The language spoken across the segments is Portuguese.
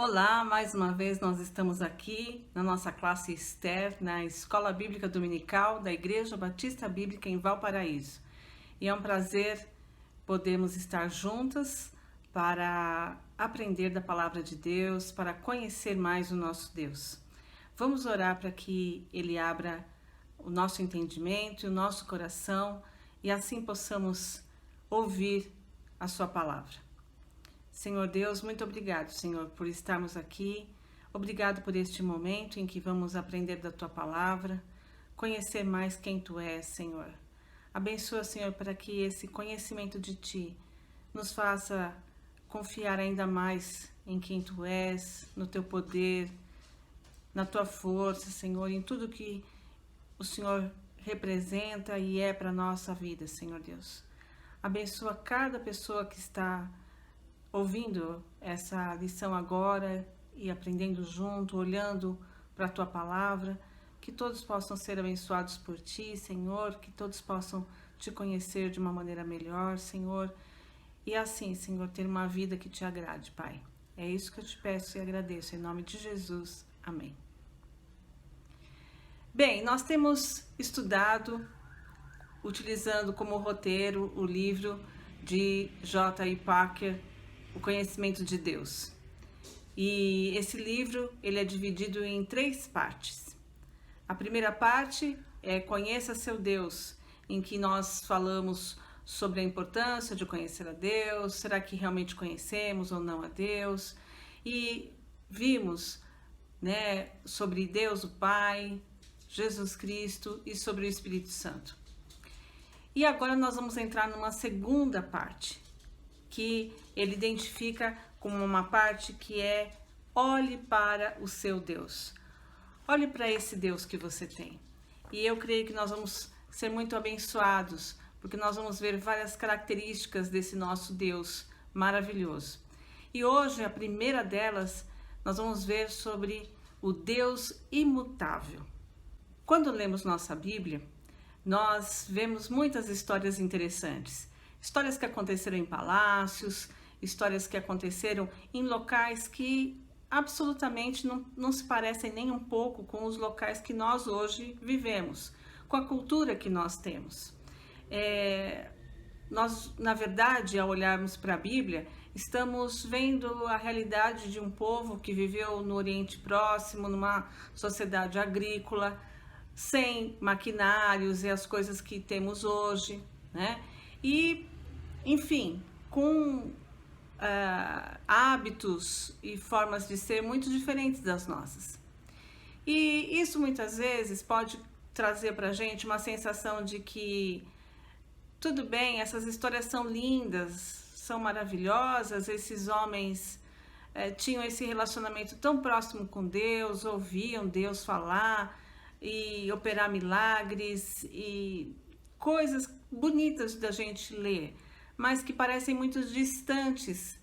Olá, mais uma vez nós estamos aqui na nossa classe Esther, na Escola Bíblica Dominical da Igreja Batista Bíblica em Valparaíso. E é um prazer podermos estar juntas para aprender da Palavra de Deus, para conhecer mais o nosso Deus. Vamos orar para que Ele abra o nosso entendimento e o nosso coração e assim possamos ouvir a Sua Palavra. Senhor Deus, muito obrigado, Senhor, por estarmos aqui. Obrigado por este momento em que vamos aprender da Tua Palavra, conhecer mais quem Tu és, Senhor. Abençoa, Senhor, para que esse conhecimento de Ti nos faça confiar ainda mais em quem Tu és, no Teu poder, na Tua força, Senhor, em tudo que o Senhor representa e é para a nossa vida, Senhor Deus. Abençoa cada pessoa que está ouvindo essa lição agora e aprendendo junto, olhando para a Tua Palavra, que todos possam ser abençoados por Ti, Senhor, que todos possam Te conhecer de uma maneira melhor, Senhor, e assim, Senhor, ter uma vida que Te agrade, Pai. É isso que eu Te peço e agradeço, em nome de Jesus. Amém. Bem, nós temos estudado, utilizando como roteiro o livro de J.I. Packer, O Conhecimento de Deus. E esse livro ele é dividido em 3 partes. A primeira parte é Conheça Seu Deus, em que nós falamos sobre a importância de conhecer a Deus, será que realmente conhecemos ou não a Deus? E vimos, sobre Deus o Pai, Jesus Cristo e sobre o Espírito Santo. E agora nós vamos entrar numa segunda parte, que ele identifica como uma parte que é olhe para o seu Deus. Olhe para esse Deus que você tem. E eu creio que nós vamos ser muito abençoados, porque nós vamos ver várias características desse nosso Deus maravilhoso. E hoje, a primeira delas, nós vamos ver sobre o Deus imutável. Quando lemos nossa Bíblia, nós vemos muitas histórias interessantes. Histórias que aconteceram em palácios, histórias que aconteceram em locais que absolutamente não se parecem nem um pouco com os locais que nós hoje vivemos, com a cultura que nós temos. Nós, na verdade, ao olharmos para a Bíblia, estamos vendo a realidade de um povo que viveu no Oriente Próximo, numa sociedade agrícola, sem maquinários e as coisas que temos hoje, né? E, enfim, com hábitos e formas de ser muito diferentes das nossas. E isso muitas vezes pode trazer para a gente uma sensação de que tudo bem, essas histórias são lindas, são maravilhosas, esses homens tinham esse relacionamento tão próximo com Deus, ouviam Deus falar e operar milagres e coisas bonitas da gente ler, mas que parecem muito distantes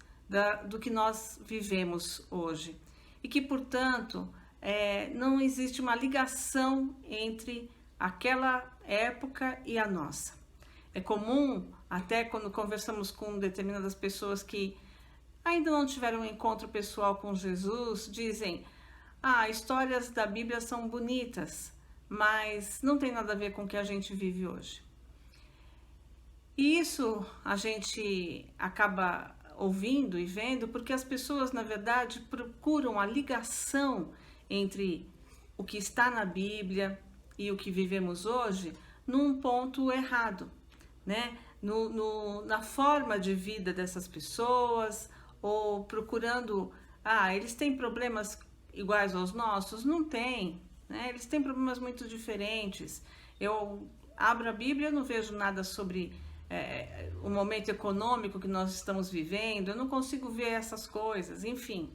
do que nós vivemos hoje. E que, portanto, não existe uma ligação entre aquela época e a nossa. É comum, até quando conversamos com determinadas pessoas que ainda não tiveram um encontro pessoal com Jesus, dizem: histórias da Bíblia são bonitas, mas não tem nada a ver com o que a gente vive hoje. E isso a gente acaba ouvindo e vendo porque as pessoas, na verdade, procuram a ligação entre o que está na Bíblia e o que vivemos hoje num ponto errado, né? Na forma de vida dessas pessoas, ou procurando, eles têm problemas iguais aos nossos? Não tem, né? Eles têm problemas muito diferentes. Eu abro a Bíblia, eu não vejo nada sobre o momento econômico que nós estamos vivendo, eu não consigo ver essas coisas, enfim.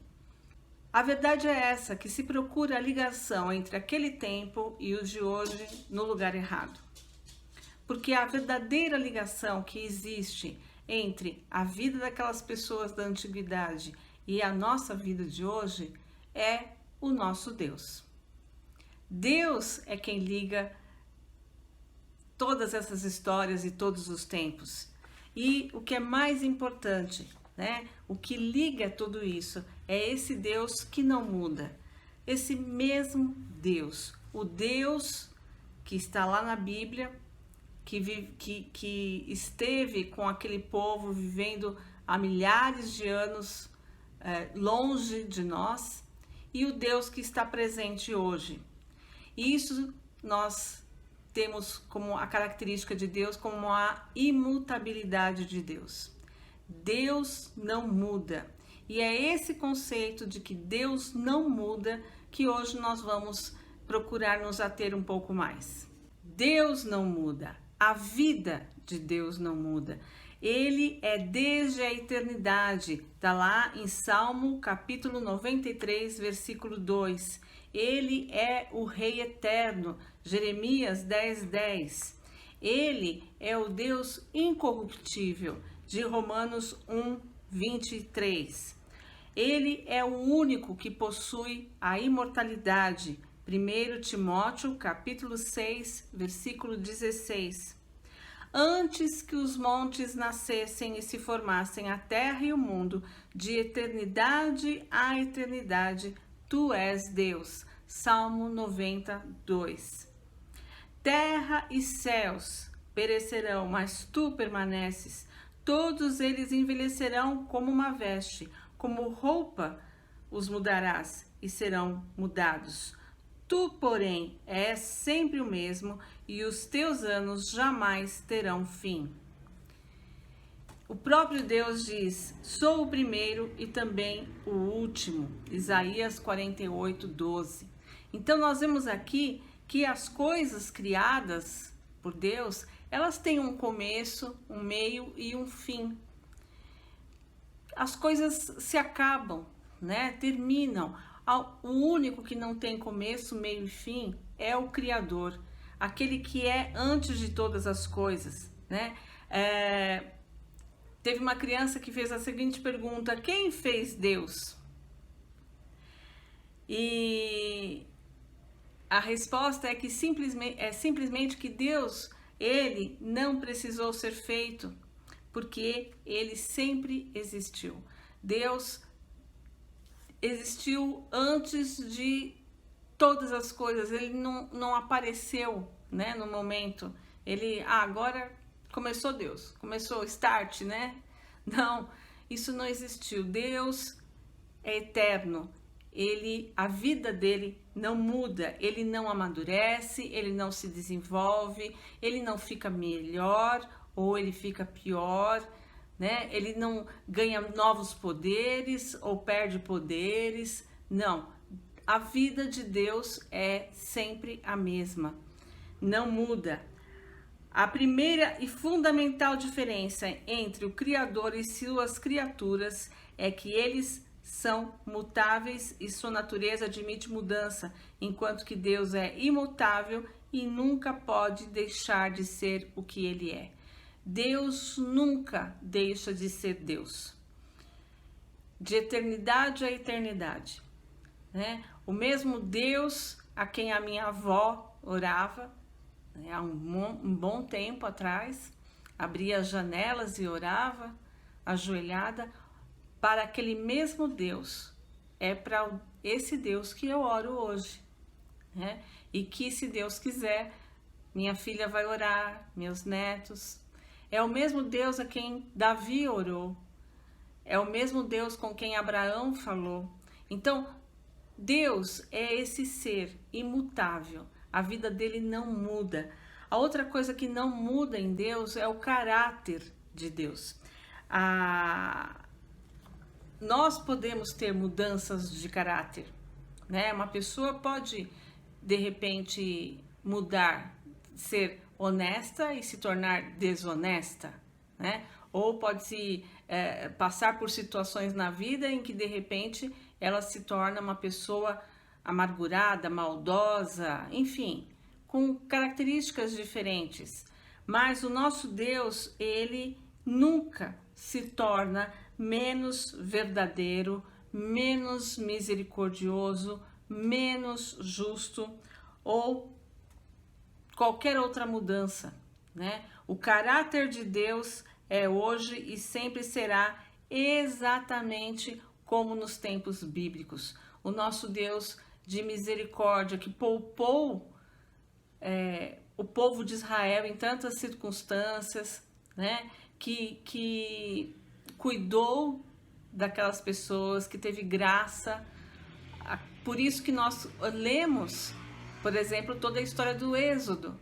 A verdade é essa, que se procura a ligação entre aquele tempo e os de hoje no lugar errado. Porque a verdadeira ligação que existe entre a vida daquelas pessoas da antiguidade e a nossa vida de hoje é o nosso Deus. Deus é quem liga todas essas histórias e todos os tempos. E o que é mais importante, né? O que liga tudo isso é esse Deus que não muda. Esse mesmo Deus, o Deus que está lá na Bíblia, que esteve com aquele povo vivendo há milhares de anos longe de nós, e o Deus que está presente hoje. Isso nós temos como a característica de Deus, como a imutabilidade de Deus. Deus não muda. E é esse conceito de que Deus não muda que hoje nós vamos procurar nos ater um pouco mais. Deus não muda. A vida de Deus não muda. Ele é desde a eternidade. Está lá em Salmo capítulo 93, versículo 2. Ele é o Rei eterno. Jeremias 10:10. Ele é o Deus incorruptível. De Romanos 1:23. Ele é o único que possui a imortalidade. 1 Timóteo capítulo 6, versículo 16. Antes que os montes nascessem e se formassem a terra e o mundo, de eternidade a eternidade, tu és Deus. Salmo 92. Terra e céus perecerão, mas tu permaneces. Todos eles envelhecerão como uma veste, como roupa os mudarás e serão mudados. Tu, porém, és sempre o mesmo e os teus anos jamais terão fim. O próprio Deus diz: sou o primeiro e também o último. Isaías 48:12. Então nós vemos aqui que as coisas criadas por Deus, elas têm um começo, um meio e um fim. As coisas se acabam, né? Terminam. O único que não tem começo, meio e fim é o Criador, aquele que é antes de todas as coisas, né? Teve uma criança que fez a seguinte pergunta: quem fez Deus? E a resposta é que simplesmente que Deus, ele não precisou ser feito, porque ele sempre existiu. Deus existiu antes de todas as coisas, ele não apareceu, né, no momento. Ele, agora começou Deus, começou start, né? Não, isso não existiu. Deus é eterno. A vida dele não muda, ele não amadurece, ele não se desenvolve, ele não fica melhor ou ele fica pior, né? Ele não ganha novos poderes ou perde poderes. Não, a vida de Deus é sempre a mesma, não muda. A primeira e fundamental diferença entre o Criador e suas criaturas é que eles são mutáveis e sua natureza admite mudança, enquanto que Deus é imutável e nunca pode deixar de ser o que ele é. Deus nunca deixa de ser Deus, de eternidade a eternidade, né? O mesmo Deus a quem a minha avó orava, né, há um bom tempo atrás, abria as janelas e orava, ajoelhada, para aquele mesmo Deus, é para esse Deus que eu oro hoje, né? E que, se Deus quiser, minha filha vai orar, meus netos. É o mesmo Deus a quem Davi orou, é o mesmo Deus com quem Abraão falou. Então, Deus é esse ser imutável, a vida dele não muda. A outra coisa que não muda em Deus é o caráter de Deus. Nós podemos ter mudanças de caráter, né? Uma pessoa pode, de repente, mudar, ser honesta e se tornar desonesta, né? Ou pode se passar por situações na vida em que, de repente, ela se torna uma pessoa amargurada, maldosa, enfim, com características diferentes. Mas o nosso Deus, ele nunca se torna menos verdadeiro, menos misericordioso, menos justo ou qualquer outra mudança, né? O caráter de Deus é hoje e sempre será exatamente como nos tempos bíblicos. O nosso Deus de misericórdia, que poupou o povo de Israel em tantas circunstâncias, né? Que cuidou daquelas pessoas, que teve graça. Por isso que nós lemos, por exemplo, toda a história do Êxodo.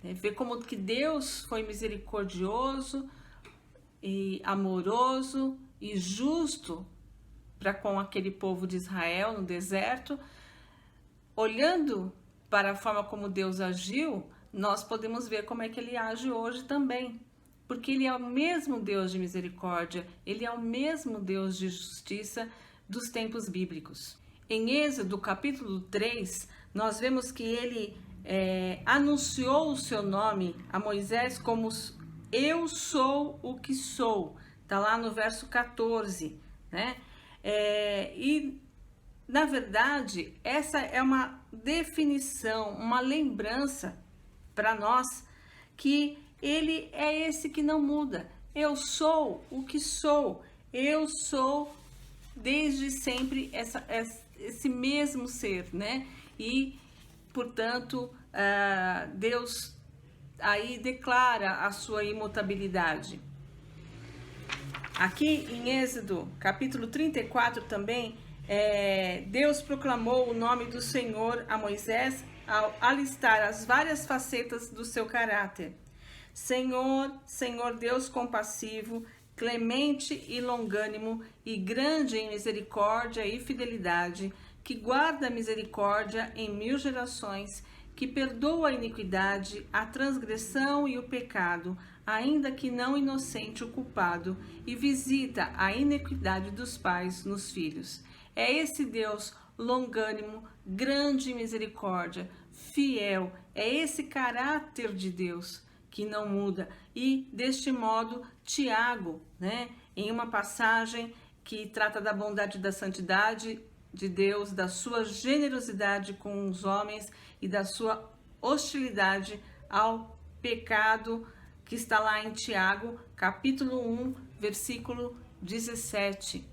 Ver como que Deus foi misericordioso e amoroso e justo para com aquele povo de Israel no deserto. Olhando para a forma como Deus agiu, nós podemos ver como é que ele age hoje também. Porque ele é o mesmo Deus de misericórdia, ele é o mesmo Deus de justiça dos tempos bíblicos. Em Êxodo capítulo 3, nós vemos que ele anunciou o seu nome a Moisés como eu sou o que sou. Está lá no verso 14, né? E na verdade, essa é uma definição, uma lembrança para nós que ele é esse que não muda. Eu sou o que sou. Eu sou desde sempre esse mesmo ser, né? E, portanto, Deus aí declara a sua imutabilidade. Aqui em Êxodo, capítulo 34 também, Deus proclamou o nome do Senhor a Moisés ao alistar as várias facetas do seu caráter. Senhor, Senhor Deus compassivo, clemente e longânimo e grande em misericórdia e fidelidade, que guarda a misericórdia em 1000 gerações, que perdoa a iniquidade, a transgressão e o pecado, ainda que não inocente o culpado, e visita a iniquidade dos pais nos filhos. É esse Deus longânimo, grande em misericórdia, fiel, é esse caráter de Deus que não muda. E deste modo, Tiago, né, em uma passagem que trata da bondade e da santidade de Deus, da sua generosidade com os homens e da sua hostilidade ao pecado, que está lá em Tiago, capítulo 1, versículo 17.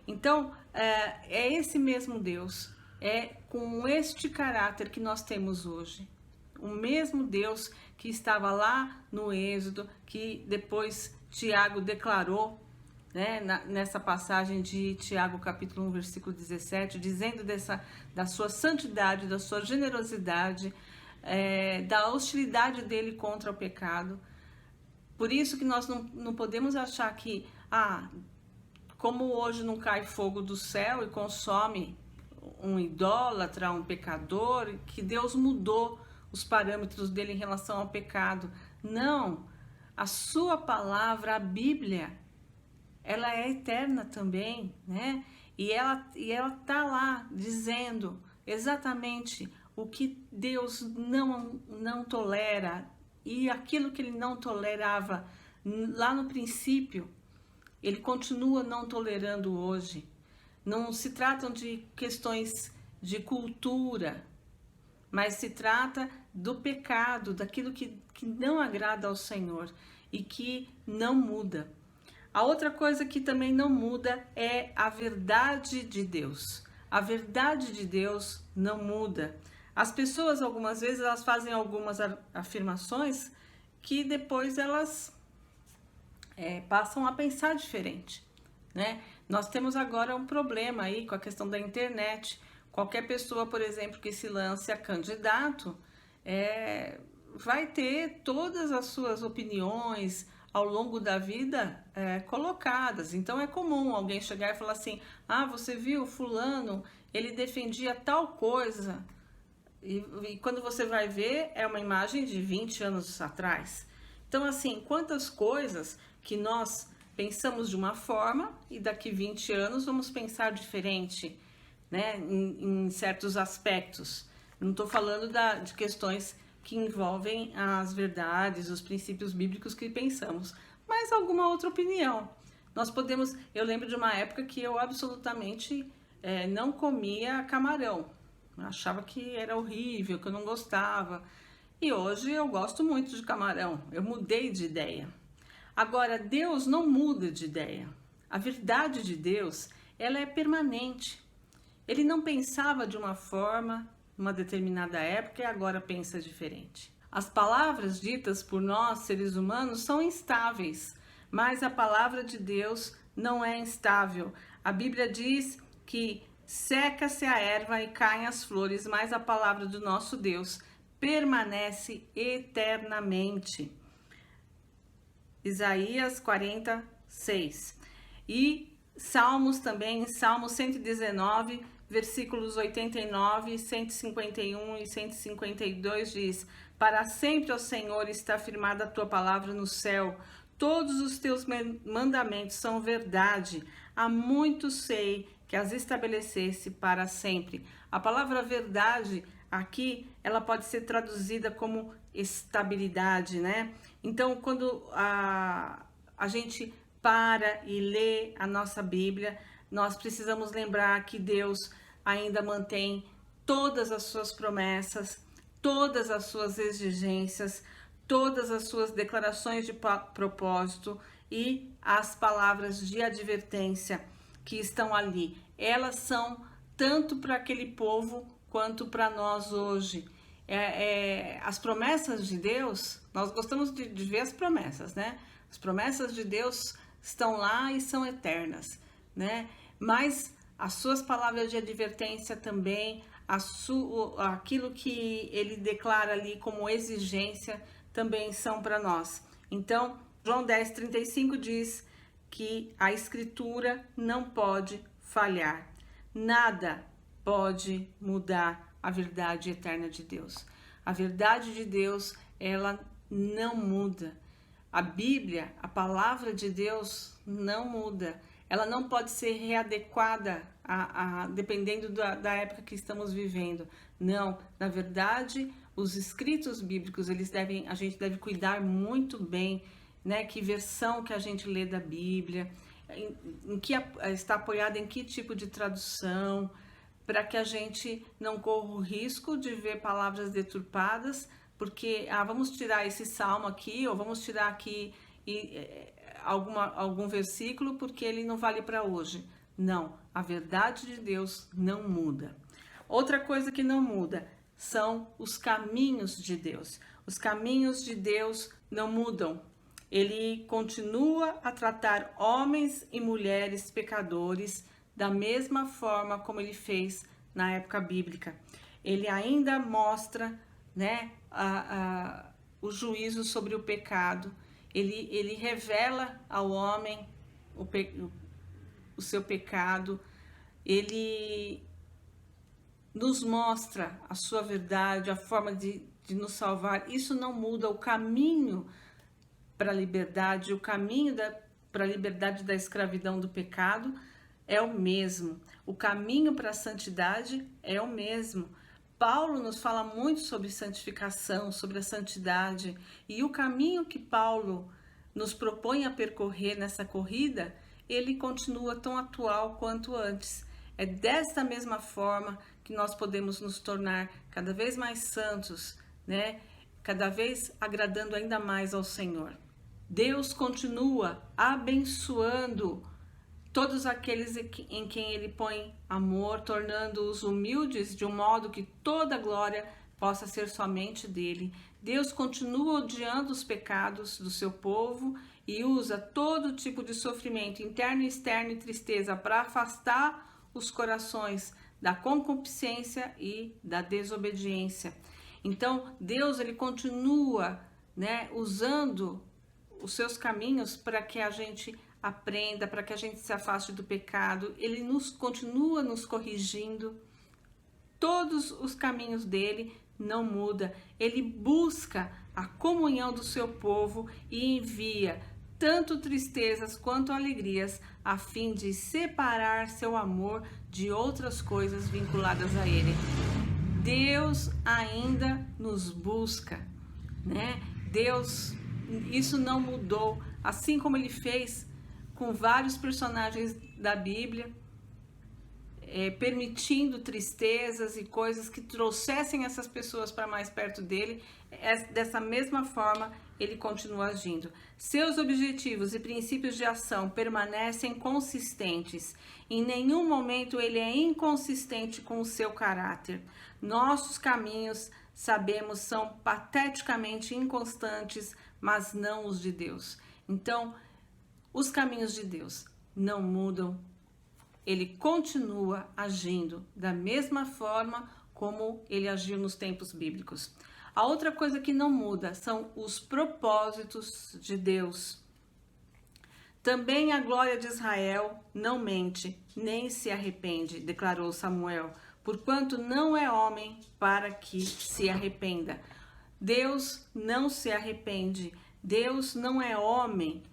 Então, é esse mesmo Deus, é com este caráter que nós temos hoje. O mesmo Deus que estava lá no Êxodo, que depois Tiago declarou, né, nessa passagem de Tiago capítulo 1, versículo 17, dizendo da sua santidade, da sua generosidade, da hostilidade dele contra o pecado. Por isso que nós não podemos achar que, como hoje não cai fogo do céu e consome um idólatra, um pecador, que Deus mudou os parâmetros dele em relação ao pecado. Não, a sua palavra, a Bíblia, ela é eterna também, né? E ela tá lá dizendo exatamente o que Deus não tolera, e aquilo que ele não tolerava lá no princípio, ele continua não tolerando hoje. Não se tratam de questões de cultura, mas se trata do pecado, daquilo que não agrada ao Senhor e que não muda. A outra coisa que também não muda é a verdade de Deus. A verdade de Deus não muda. As pessoas, algumas vezes, elas fazem algumas afirmações que depois elas passam a pensar diferente, né? Nós temos agora um problema aí com a questão da internet. Qualquer pessoa, por exemplo, que se lance a candidato, vai ter todas as suas opiniões ao longo da vida colocadas. Então é comum alguém chegar e falar assim: você viu fulano, ele defendia tal coisa, e quando você vai ver, é uma imagem de 20 anos atrás. Então, assim, quantas coisas que nós pensamos de uma forma e daqui 20 anos vamos pensar diferente, né, em certos aspectos. Não estou falando de questões que envolvem as verdades, os princípios bíblicos que pensamos, mas alguma outra opinião. Eu lembro de uma época que eu absolutamente não comia camarão. Eu achava que era horrível, que eu não gostava. E hoje eu gosto muito de camarão. Eu mudei de ideia. Agora, Deus não muda de ideia. A verdade de Deus, ela é permanente. Ele não pensava de uma forma, numa determinada época, e agora pensa diferente. As palavras ditas por nós, seres humanos, são instáveis, mas a palavra de Deus não é instável. A Bíblia diz que seca-se a erva e caem as flores, mas a palavra do nosso Deus permanece eternamente. Isaías 46. E Salmos também, Salmo 119, versículos 89, 151 e 152 diz: Para sempre, ó Senhor, está firmada a tua palavra no céu. Todos os teus mandamentos são verdade. Há muito sei que as estabelecesse para sempre. A palavra verdade aqui, ela pode ser traduzida como estabilidade, né? Então, quando a gente para e lê a nossa Bíblia, nós precisamos lembrar que Deus ainda mantém todas as suas promessas, todas as suas exigências, todas as suas declarações de propósito e as palavras de advertência que estão ali. Elas são tanto para aquele povo quanto para nós hoje. As promessas de Deus, nós gostamos de ver as promessas, né? As promessas de Deus estão lá e são eternas, né? Mas as suas palavras de advertência também, aquilo que ele declara ali como exigência, também são para nós. Então, João 10:35 diz que a Escritura não pode falhar. Nada pode mudar a verdade eterna de Deus. A verdade de Deus, ela não muda. A Bíblia, a palavra de Deus, não muda. Ela não pode ser readequada dependendo da época que estamos vivendo. Não, na verdade, os escritos bíblicos, a gente deve cuidar muito bem, né? Que versão que a gente lê da Bíblia, em que está apoiada em que tipo de tradução, para que a gente não corra o risco de ver palavras deturpadas, porque vamos tirar esse salmo aqui, ou vamos tirar aqui algum versículo, porque ele não vale para hoje. Não, a verdade de Deus não muda. Outra coisa que não muda são os caminhos de Deus. Os caminhos de Deus não mudam. Ele continua a tratar homens e mulheres pecadores da mesma forma como ele fez na época bíblica. Ele ainda mostra, né, o juízo sobre o pecado. Ele revela ao homem o seu pecado. Ele nos mostra a sua verdade, a forma de nos salvar. Isso não muda. O caminho para a liberdade, o caminho para a liberdade da escravidão do pecado é o mesmo. O caminho para a santidade é o mesmo. Paulo nos fala muito sobre santificação, sobre a santidade, e o caminho que Paulo nos propõe a percorrer nessa corrida, ele continua tão atual quanto antes. É desta mesma forma que nós podemos nos tornar cada vez mais santos, né? Cada vez agradando ainda mais ao Senhor. Deus continua abençoando todos aqueles em quem ele põe amor, tornando-os humildes de um modo que toda glória possa ser somente dele. Deus continua odiando os pecados do seu povo e usa todo tipo de sofrimento interno e externo e tristeza para afastar os corações da concupiscência e da desobediência. Então, Deus, ele continua, né, usando os seus caminhos para que a gente aprenda, para que a gente se afaste do pecado. Ele continua nos corrigindo. Todos os caminhos dele não muda. Ele busca a comunhão do seu povo e envia tanto tristezas quanto alegrias, a fim de separar seu amor de outras coisas vinculadas a ele. Deus ainda nos busca, né? Deus, isso não mudou, assim como ele fez com vários personagens da Bíblia. permitindo tristezas e coisas que trouxessem essas pessoas para mais perto dele, dessa mesma forma ele continua agindo. Seus objetivos e princípios de ação permanecem consistentes. Em nenhum momento ele é inconsistente com o seu caráter. Nossos caminhos, sabemos, são pateticamente inconstantes, mas não os de Deus. Então, os caminhos de Deus não mudam. Ele continua agindo da mesma forma como ele agiu nos tempos bíblicos. A outra coisa que não muda são os propósitos de Deus. Também a glória de Israel não mente, nem se arrepende, declarou Samuel, porquanto não é homem para que se arrependa. Deus não se arrepende. Deus não é homem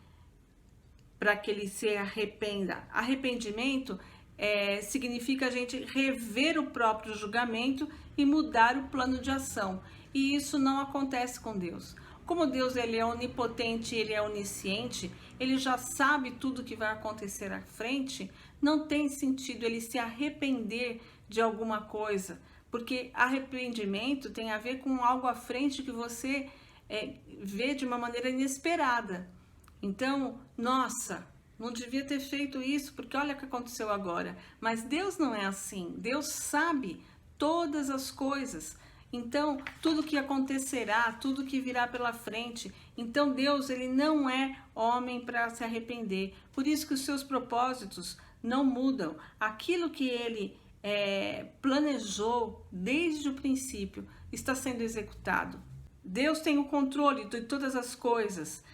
para que ele se arrependa. Arrependimento significa a gente rever o próprio julgamento e mudar o plano de ação. E isso não acontece com Deus. Como Deus ele é onipotente, ele é onisciente, ele já sabe tudo que vai acontecer à frente, não tem sentido ele se arrepender de alguma coisa, porque arrependimento tem a ver com algo à frente que você vê de uma maneira inesperada. Então, nossa, não devia ter feito isso, porque olha o que aconteceu agora. Mas Deus não é assim. Deus sabe todas as coisas. Então, tudo que acontecerá, tudo que virá pela frente. Então, Deus, ele não é homem para se arrepender. Por isso que os seus propósitos não mudam. Aquilo que ele planejou desde o princípio está sendo executado. Deus tem o controle de todas as coisas,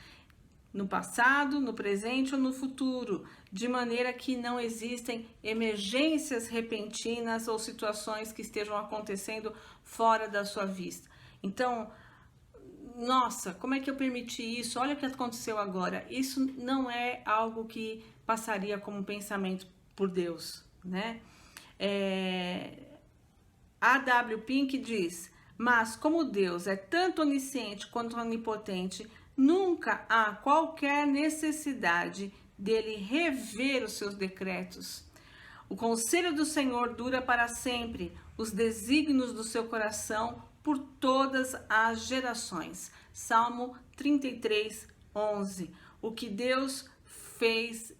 no passado, no presente ou no futuro, de maneira que não existem emergências repentinas ou situações que estejam acontecendo fora da sua vista. Então, nossa, como é que eu permiti isso? Olha o que aconteceu agora. Isso não é algo que passaria como pensamento por Deus, né? A.W. Pink diz: mas como Deus é tanto onisciente quanto onipotente, nunca há qualquer necessidade dele rever os seus decretos. O conselho do Senhor dura para sempre, os desígnios do seu coração por todas as gerações. Salmo 33, 11. O que Deus fez,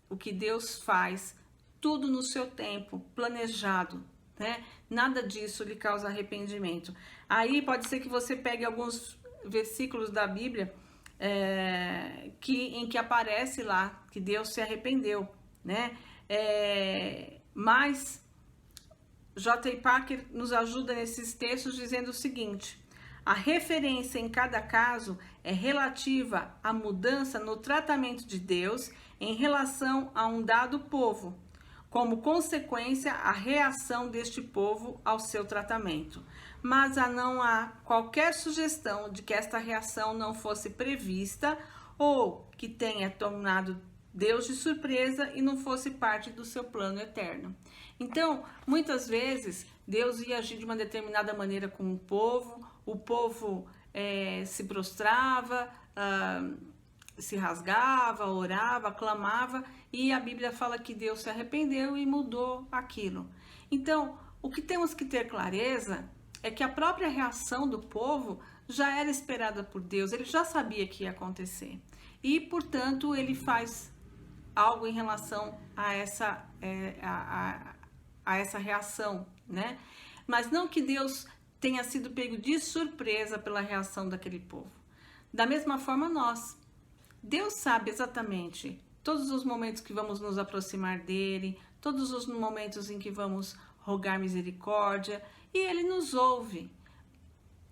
o que Deus faz, tudo no seu tempo, planejado, né? Nada disso lhe causa arrependimento. Aí pode ser que você pegue alguns versículos da Bíblia em que aparece lá que Deus se arrependeu, né? Mas J.I. Packer nos ajuda nesses textos dizendo o seguinte: a referência em cada caso é relativa à mudança no tratamento de Deus em relação a um dado povo, como consequência a reação deste povo ao seu tratamento. Mas não há qualquer sugestão de que esta reação não fosse prevista ou que tenha tornado Deus de surpresa e não fosse parte do seu plano eterno. Então, muitas vezes, Deus ia agir de uma determinada maneira com o povo se prostrava, se rasgava, orava, clamava, e a Bíblia fala que Deus se arrependeu e mudou aquilo. Então, o que temos que ter clareza é que a própria reação do povo já era esperada por Deus, ele já sabia que ia acontecer. E, portanto, ele faz algo em relação a essa reação, né? Mas não que Deus tenha sido pego de surpresa pela reação daquele povo. Da mesma forma nós. Deus sabe exatamente todos os momentos que vamos nos aproximar dele, todos os momentos em que vamos rogar misericórdia, e ele nos ouve.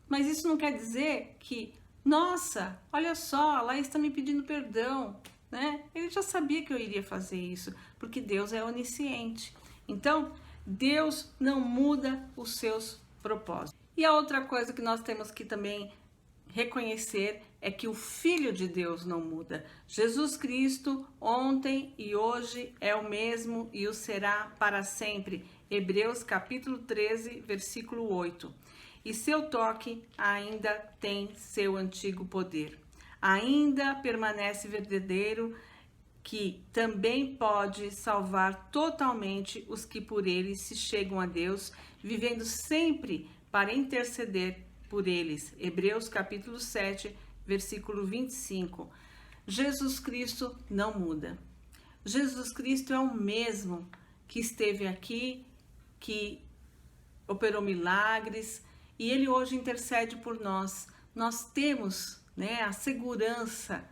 Mas isso não quer dizer que, nossa, olha só, a Laís está me pedindo perdão, né? Ele já sabia que eu iria fazer isso, porque Deus é onisciente. Então, Deus não muda os seus propósitos. E a outra coisa que nós temos que também reconhecer é que o Filho de Deus não muda. Jesus Cristo, ontem e hoje, é o mesmo e o será para sempre. Hebreus capítulo 13, versículo 8. E seu toque ainda tem seu antigo poder. Ainda permanece verdadeiro que também pode salvar totalmente os que por ele se chegam a Deus, vivendo sempre para interceder por eles. Hebreus capítulo 7, versículo 25. Jesus Cristo não muda. Jesus Cristo é o mesmo que esteve aqui, que operou milagres, e ele hoje intercede por nós. Nós temos, né, a segurança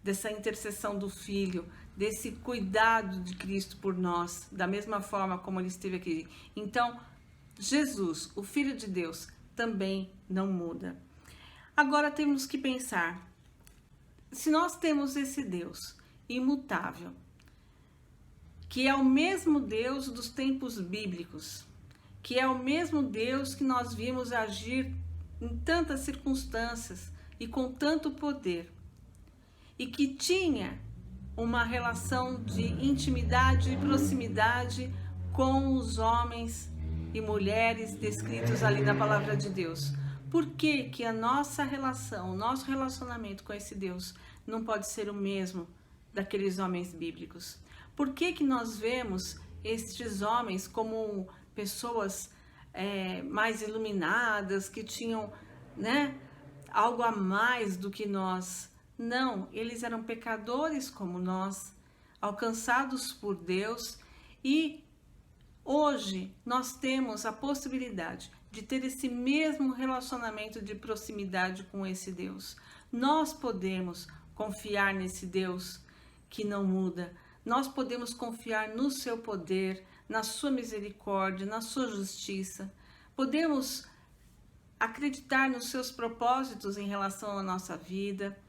dessa intercessão do Filho, desse cuidado de Cristo por nós, da mesma forma como ele esteve aqui. Então, Jesus, o Filho de Deus, também não muda. Agora temos que pensar, se nós temos esse Deus imutável, que é o mesmo Deus dos tempos bíblicos, que é o mesmo Deus que nós vimos agir em tantas circunstâncias e com tanto poder, e que tinha uma relação de intimidade e proximidade com os homens e mulheres descritos ali na palavra de Deus. Por que que a nossa relação, o nosso relacionamento com esse Deus não pode ser o mesmo daqueles homens bíblicos? Por que que nós vemos estes homens como pessoas mais iluminadas, que tinham, né, algo a mais do que nós? Não, eles eram pecadores como nós, alcançados por Deus, e hoje nós temos a possibilidade de ter esse mesmo relacionamento de proximidade com esse Deus. Nós podemos confiar nesse Deus que não muda. Nós podemos confiar no seu poder, na sua misericórdia, na sua justiça. Podemos acreditar nos seus propósitos em relação à nossa vida.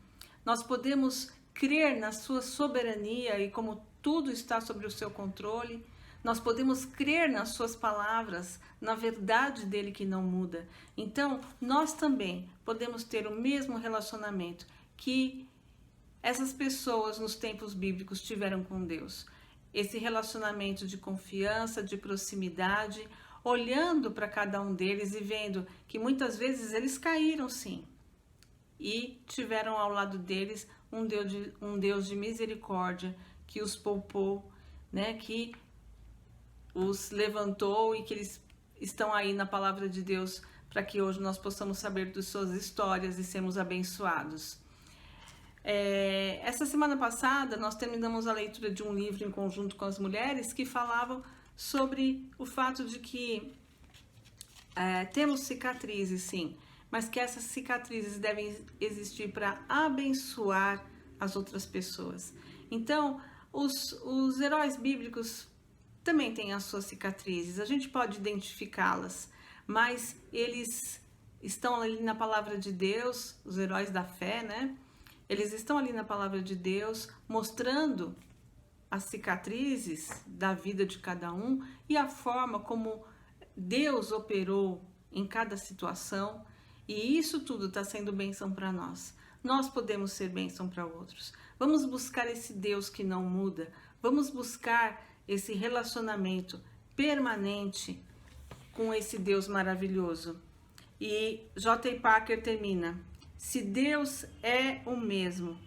Nós podemos crer na sua soberania e como tudo está sob o seu controle. Nós podemos crer nas suas palavras, na verdade dele que não muda. Então, nós também podemos ter o mesmo relacionamento que essas pessoas nos tempos bíblicos tiveram com Deus. Esse relacionamento de confiança, de proximidade, olhando para cada um deles e vendo que muitas vezes eles caíram sim, e tiveram ao lado deles um Deus de misericórdia que os poupou, né, que os levantou, e que eles estão aí na palavra de Deus para que hoje nós possamos saber de suas histórias e sermos abençoados. Essa semana passada nós terminamos a leitura de um livro em conjunto com as mulheres que falavam sobre o fato de que temos cicatrizes sim, mas que essas cicatrizes devem existir para abençoar as outras pessoas. Então, os heróis bíblicos também têm as suas cicatrizes, a gente pode identificá-las, mas eles estão ali na palavra de Deus, os heróis da fé, né? Eles estão ali na palavra de Deus, mostrando as cicatrizes da vida de cada um e a forma como Deus operou em cada situação. E isso tudo está sendo bênção para nós. Nós podemos ser bênção para outros. Vamos buscar esse Deus que não muda. Vamos buscar esse relacionamento permanente com esse Deus maravilhoso. E J. Packer termina: se Deus é o mesmo,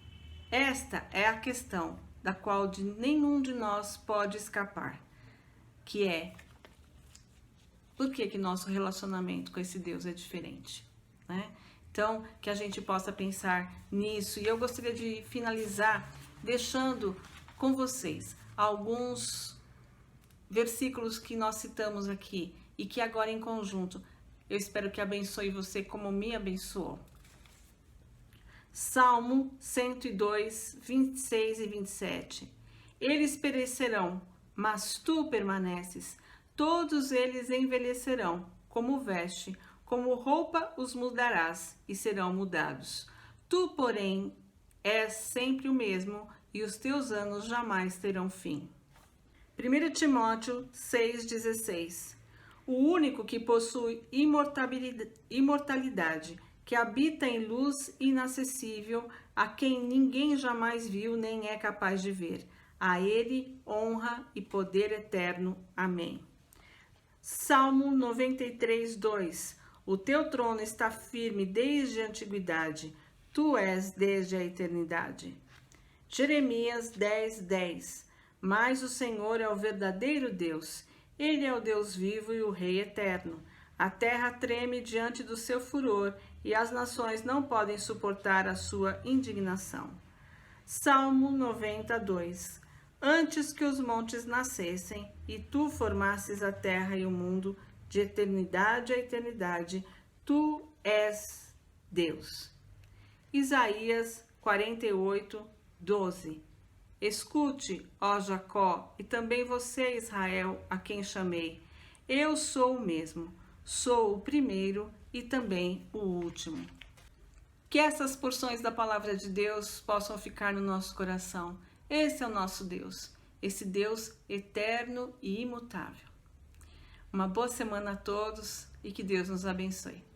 esta é a questão da qual nenhum de nós pode escapar, que é: por que nosso relacionamento com esse Deus é diferente, né? Então, que a gente possa pensar nisso. E eu gostaria de finalizar deixando com vocês alguns versículos que nós citamos aqui e que agora em conjunto eu espero que abençoe você como me abençoou. Salmo 102, 26 e 27. Eles perecerão, mas tu permaneces. Todos eles envelhecerão, como veste, como roupa os mudarás, e serão mudados. Tu, porém, és sempre o mesmo, e os teus anos jamais terão fim. 1 Timóteo 6,16. O único que possui imortalidade, que habita em luz inacessível, a quem ninguém jamais viu nem é capaz de ver. A ele honra e poder eterno. Amém. Salmo 93, 2. O teu trono está firme desde a antiguidade, tu és desde a eternidade. Jeremias 10:10. Mas o Senhor é o verdadeiro Deus. Ele é o Deus vivo e o Rei eterno. A terra treme diante do seu furor e as nações não podem suportar a sua indignação. Salmo 92. Antes que os montes nascessem e tu formasses a terra e o mundo, de eternidade a eternidade, tu és Deus. Isaías 48:12. Escute, ó Jacó, e também você, Israel, a quem chamei. Eu sou o mesmo, sou o primeiro e também o último. Que essas porções da palavra de Deus possam ficar no nosso coração. Esse é o nosso Deus, esse Deus eterno e imutável. Uma boa semana a todos e que Deus nos abençoe.